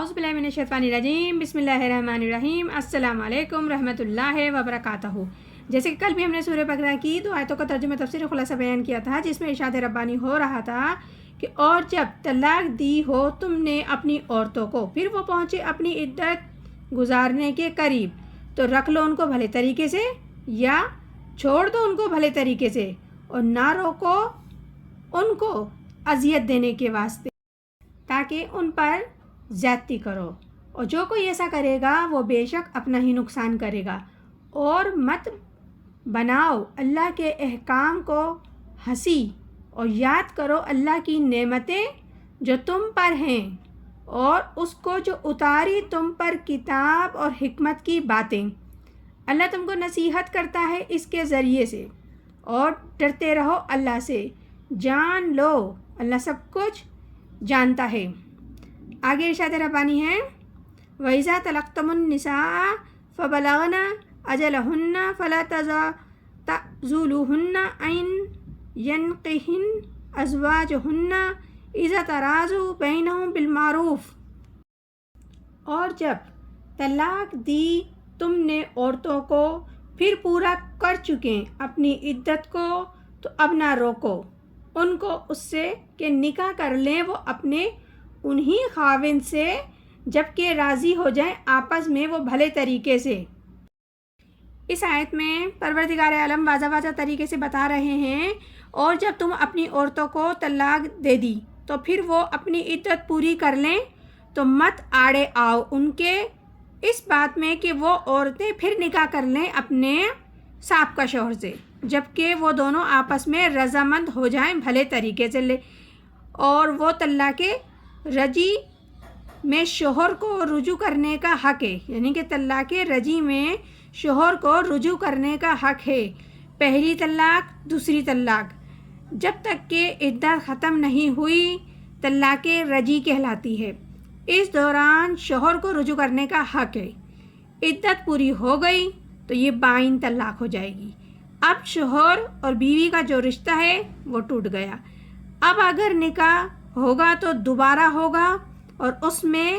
اعوذ باللہ من الشیطان الرجیم بسم اللہ الرحمن الرحیم السلام علیکم رحمۃ اللہ وبرکاتہ۔ جیسے کہ کل بھی ہم نے سورہ بقرہ کی 2 آیتوں کا ترجمہ تفسیر خلاصہ بیان کیا تھا، جس میں ارشاد ربانی ہو رہا تھا کہ اور جب طلاق دی ہو تم نے اپنی عورتوں کو، پھر وہ پہنچے اپنی عدت گزارنے کے قریب، تو رکھ لو ان کو بھلے طریقے سے یا چھوڑ دو ان کو بھلے طریقے سے، اور نہ روکو ان کو اذیت دینے کے واسطے تاکہ ان پر زیادتی کرو، اور جو کوئی ایسا کرے گا وہ بے شک اپنا ہی نقصان کرے گا۔ اور مت بناؤ اللہ کے احکام کو ہنسی، اور یاد کرو اللہ کی نعمتیں جو تم پر ہیں اور اس کو جو اتاری تم پر کتاب اور حکمت کی باتیں۔ اللہ تم کو نصیحت کرتا ہے اس کے ذریعے سے، اور ڈرتے رہو اللہ سے، جان لو اللہ سب کچھ جانتا ہے۔ آگے ارشاد ربانی ہے وَإِذَا طَلَقْتُمُ النِّسَاءَ فَبَلَغْنَ أَجَلَهُنَّ فَلَا تَعْضُلُوهُنَّ أَن يَنكِحْنَ أَزْوَاجَهُنَّ إِذَا تَرَاضَوْا بَيْنَهُم بِالْمَعْرُوفِ۔ اور جب طلاق دی تم نے عورتوں کو، پھر پورا کر چکیں اپنی عدت کو، تو اب نہ روکو ان کو اس سے کہ نکاح کر لیں وہ اپنے انہی خاوند سے، جب کہ راضی ہو جائیں آپس میں وہ بھلے طریقے سے۔ اس آیت میں پروردگار عالم واضح طریقے سے بتا رہے ہیں، اور جب تم اپنی عورتوں کو طلاق دے دی تو پھر وہ اپنی عدت پوری کر لیں، تو مت آڑے آؤ ان کے اس بات میں کہ وہ عورتیں پھر نکاح کر لیں اپنے سابقہ شوہر سے، جب کہ وہ دونوں آپس میں رضامند ہو جائیں بھلے طریقے سے اور وہ طلاق رجی میں شوہر کو رجوع کرنے کا حق ہے، یعنی کہ طلاق رجی میں شوہر کو رجوع کرنے کا حق ہے، پہلی طلاق دوسری طلاق، جب تک کہ عدت ختم نہیں ہوئی طلاق رجی کہلاتی ہے۔ اس دوران شوہر کو رجوع کرنے کا حق ہے، عدت پوری ہو گئی تو یہ بائن طلاق ہو جائے گی۔ اب شوہر اور بیوی کا جو رشتہ ہے وہ ٹوٹ گیا۔ اب اگر نکاح ہوگا تو دوبارہ ہوگا، اور اس میں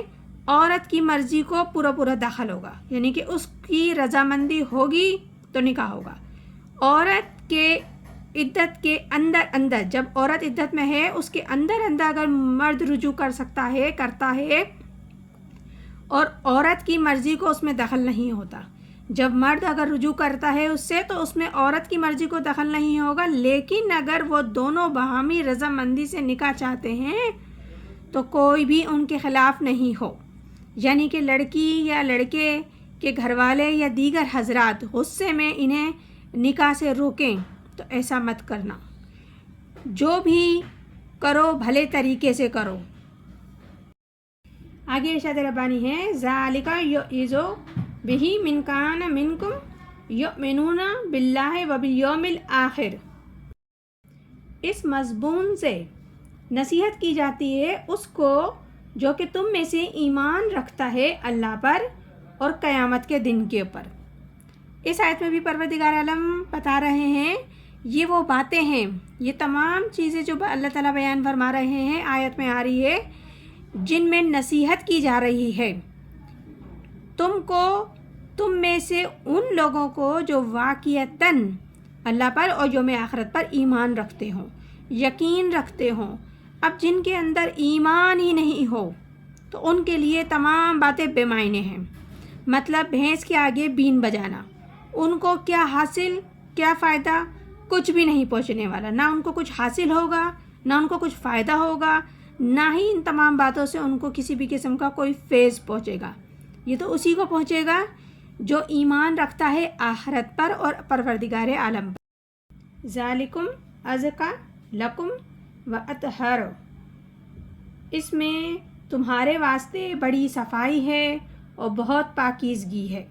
عورت کی مرضی کو پورا دخل ہوگا، یعنی کہ اس کی رضامندی ہوگی تو نکاح ہوگا۔ عورت کے عدت کے اندر جب عورت عدت میں ہے، اس کے اندر اگر مرد رجوع کرتا ہے اور عورت کی مرضی کو اس میں دخل نہیں ہوتا، جب مرد اگر رجوع کرتا ہے اس سے تو اس میں عورت کی مرضی کو دخل نہیں ہوگا، لیکن اگر وہ دونوں باہمی رضامندی سے نکاح چاہتے ہیں تو کوئی بھی ان کے خلاف نہیں ہو، یعنی کہ لڑکی یا لڑکے کے گھر والے یا دیگر حضرات غصے میں انہیں نکاح سے روکیں تو ایسا مت کرنا، جو بھی کرو بھلے طریقے سے کرو۔ آگے ارشاد ربانی ہے ذَلِكَ يُعِظُ بِهِ مِن كَانَ مِنكُمْ يُؤْمِنُونَ بِاللَّهِ وَبِالْيَوْمِ الْآخِرِ۔ اس مضمون سے نصیحت کی جاتی ہے اس کو جو کہ تم میں سے ایمان رکھتا ہے اللہ پر اور قیامت کے دن کے اوپر۔ اس آیت میں بھی پروردگار عالم بتا رہے ہیں یہ وہ باتیں ہیں، یہ تمام چیزیں جو اللہ تعالیٰ بیان فرما رہے ہیں آیت میں آ رہی ہے، جن میں نصیحت کی جا رہی ہے تم میں سے ان لوگوں کو جو واقعتاً اللہ پر اور یوم آخرت پر ایمان رکھتے ہوں، یقین رکھتے ہوں۔ اب جن کے اندر ایمان ہی نہیں ہو تو ان کے لیے تمام باتیں بے معنی ہیں، مطلب بھینس کے آگے بین بجانا، ان کو کیا حاصل کیا فائدہ، کچھ بھی نہیں پہنچنے والا، نہ ان کو کچھ حاصل ہوگا نہ ان کو کچھ فائدہ ہوگا، نہ ہی ان تمام باتوں سے ان کو کسی بھی قسم کا کوئی فیض پہنچے گا۔ یہ تو اسی کو پہنچے گا جو ایمان رکھتا ہے آخرت پر اور پروردگار عالم پر۔ ذالکم ازکا لکم وَأَطْهَرُ، اس میں تمہارے واسطے بڑی صفائی ہے اور بہت پاکیزگی ہے۔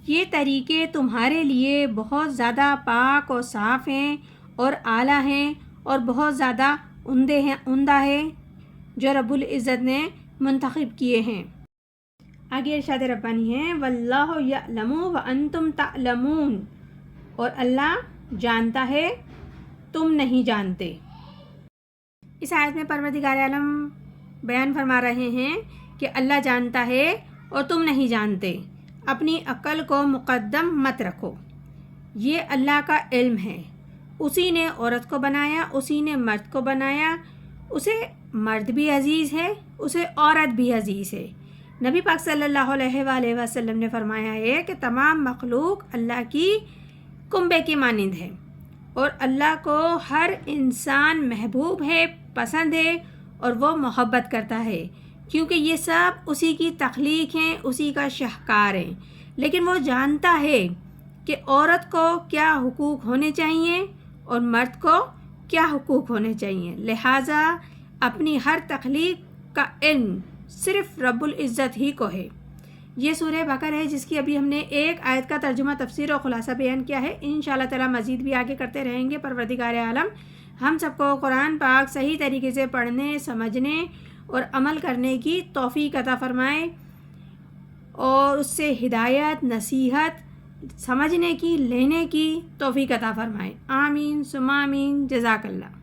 یہ طریقے تمہارے لیے بہت زیادہ پاک اور صاف ہیں اور اعلیٰ ہیں اور بہت زیادہ عمدہ ہے جو رب العزت نے منتخب کیے ہیں۔ آگے ارشاد ربانی ہے وَاللَّهُ يَعْلَمُ وَأَنْتُمْ تَعْلَمُونَ، اور اللہ جانتا ہے تم نہیں جانتے۔ اس آیت میں پروردگار عالم بیان فرما رہے ہیں کہ اللہ جانتا ہے اور تم نہیں جانتے، اپنی عقل کو مقدم مت رکھو، یہ اللہ کا علم ہے، اسی نے عورت کو بنایا، اسی نے مرد کو بنایا، اسے مرد بھی عزیز ہے، اسے عورت بھی عزیز ہے۔ نبی پاک صلی اللہ علیہ وآلہ وسلم نے فرمایا ہے کہ تمام مخلوق اللہ کی کنبے کی مانند ہے، اور اللہ کو ہر انسان محبوب ہے، پسند ہے، اور وہ محبت کرتا ہے، کیونکہ یہ سب اسی کی تخلیق ہیں، اسی کا شاہکار ہیں۔ لیکن وہ جانتا ہے کہ عورت کو کیا حقوق ہونے چاہیے اور مرد کو کیا حقوق ہونے چاہیے، لہٰذا اپنی ہر تخلیق کا علم صرف رب العزت ہی کو ہے۔ یہ سورہ بقرہ ہے جس کی ابھی ہم نے ایک آیت کا ترجمہ، تفسیر اور خلاصہ بیان کیا ہے۔ انشاءاللہ تعالی مزید بھی آگے کرتے رہیں گے۔ پروردگار عالم ہم سب کو قرآن پاک صحیح طریقے سے پڑھنے، سمجھنے اور عمل کرنے کی توفیق عطا فرمائے، اور اس سے ہدایت، نصیحت سمجھنے کی، لینے کی توفیق عطا فرمائے۔ آمین ثم آمین۔ جزاک اللہ۔